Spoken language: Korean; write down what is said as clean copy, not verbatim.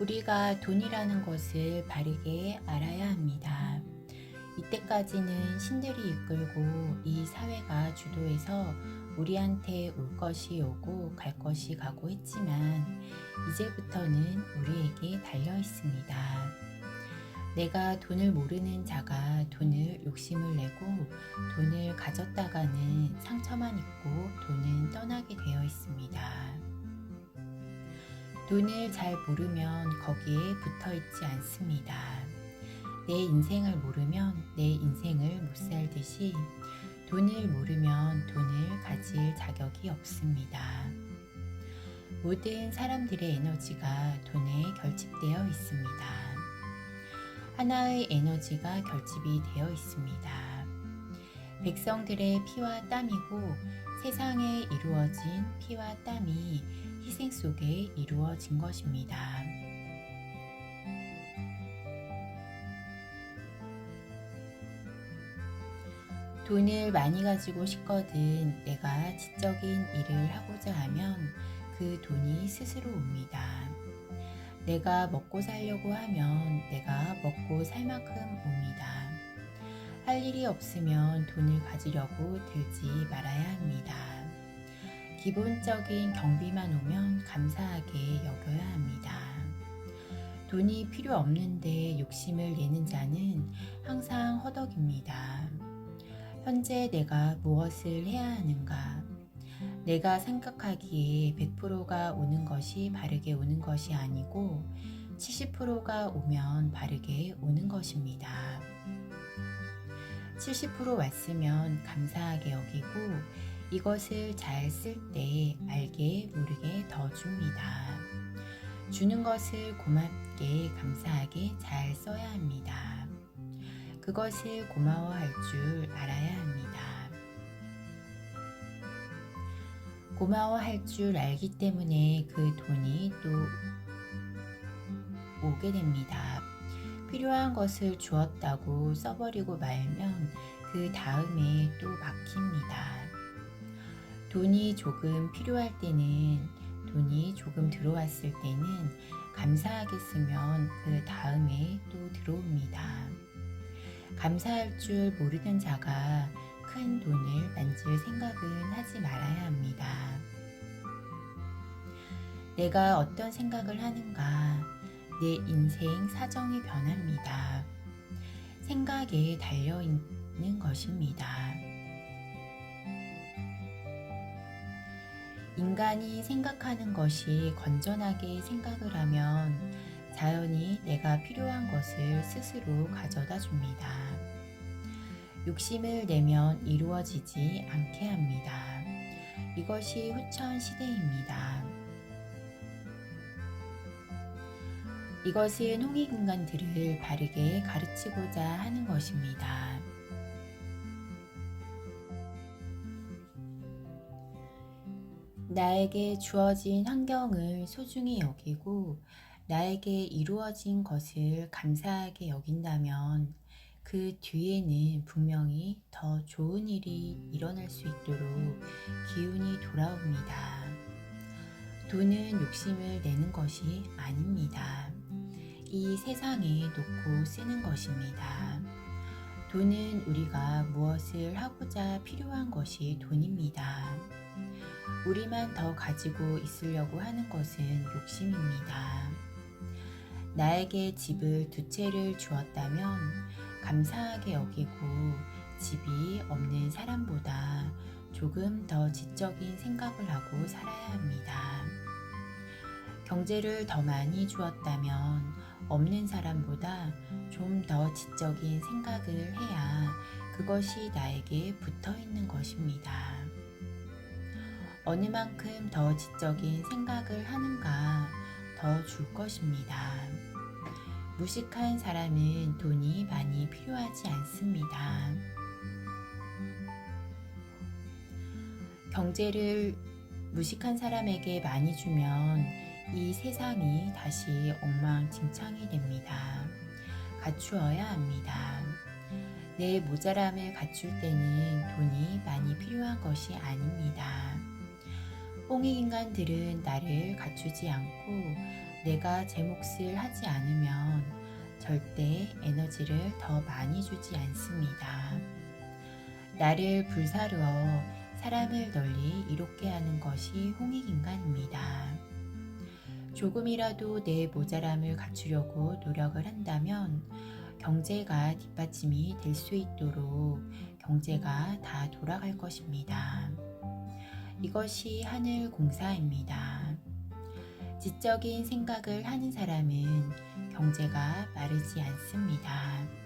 우리가 돈이라는 것을 바르게 알아야 합니다. 이때까지는 신들이 이끌고 이 사회가 주도해서 우리한테 올 것이 오고 갈 것이 가고 했지만 이제부터는 우리에게 달려 있습니다. 내가 돈을 모르는 자가 돈을 욕심을 내고 돈을 가졌다가는 상처만 입고 돈은 떠나게 되어 있습니다. 돈을 잘 모르면 거기에 붙어 있지 않습니다. 내 인생을 모르면 내 인생을 못 살듯이 돈을 모르면 돈을 가질 자격이 없습니다. 모든 사람들의 에너지가 돈에 결집되어 있습니다. 하나의 에너지가 결집이 되어 있습니다. 백성들의 피와 땀이고 세상에 이루어진 피와 땀이 희생 속에 이루어진 것입니다. 돈을 많이 가지고 싶거든 내가 지적인 일을 하고자 하면 그 돈이 스스로 옵니다. 내가 먹고 살려고 하면 내가 먹고 살 만큼 옵니다. 할 일이 없으면 돈을 가지려고 들지 말아야 합니다. 기본적인 경비만 오면 감사하게 여겨야 합니다. 돈이 필요 없는데 욕심을 내는 자는 항상 허덕입니다. 현재 내가 무엇을 해야 하는가? 내가 생각하기에 100%가 오는 것이 바르게 오는 것이 아니고 70%가 오면 바르게 오는 것입니다. 70% 왔으면 감사하게 여기고 이것을 잘 쓸 때 알게 모르게 더 줍니다. 주는 것을 고맙게 감사하게 잘 써야 합니다. 그것을 고마워할 줄 알아야 합니다. 고마워할 줄 알기 때문에 그 돈이 또 오게 됩니다. 필요한 것을 주었다고 써버리고 말면 그 다음에 또 막힙니다. 돈이 조금 필요할 때는 돈이 조금 들어왔을 때는 감사하게 쓰면 그 다음에 또 들어옵니다. 감사할 줄 모르는 자가 큰 돈을 만질 생각은 하지 말아야 합니다. 내가 어떤 생각을 하는가, 내 인생 사정이 변합니다. 생각에 달려있는 것입니다. 인간이 생각하는 것이 건전하게 생각을 하면 자연히 내가 필요한 것을 스스로 가져다 줍니다. 욕심을 내면 이루어지지 않게 합니다. 이것이 후천 시대입니다. 이것은 홍익인간들을 바르게 가르치고자 하는 것입니다. 나에게 주어진 환경을 소중히 여기고 나에게 이루어진 것을 감사하게 여긴다면 그 뒤에는 분명히 더 좋은 일이 일어날 수 있도록 기운이 돌아옵니다. 돈은 욕심을 내는 것이 아닙니다. 이 세상에 놓고 쓰는 것입니다. 돈은 우리가 무엇을 하고자 필요한 것이 돈입니다. 우리만 더 가지고 있으려고 하는 것은 욕심입니다. 나에게 집을 2채를 주었다면 감사하게 여기고 집이 없는 사람보다 조금 더 지적인 생각을 하고 살아야 합니다. 경제를 더 많이 주었다면 없는 사람보다 좀 더 지적인 생각을 해야 그것이 나에게 붙어 있는 것입니다. 어느 만큼 더 지적인 생각을 하는가 더 줄 것입니다. 무식한 사람은 돈이 많이 필요하지 않습니다. 경제를 무식한 사람에게 많이 주면 이 세상이 다시 엉망진창이 됩니다. 갖추어야 합니다. 내 모자람을 갖출 때는 돈이 많이 필요한 것이 아닙니다. 홍익인간들은 나를 갖추지 않고 내가 제 몫을 하지 않으면 절대 에너지를 더 많이 주지 않습니다. 나를 불사르어 사람을 널리 이롭게 하는 것이 홍익인간입니다. 조금이라도 내 모자람을 갖추려고 노력을 한다면 경제가 뒷받침이 될 수 있도록 경제가 다 돌아갈 것입니다. 이것이 하늘 공사입니다. 지적인 생각을 하는 사람은 경제가 마르지 않습니다.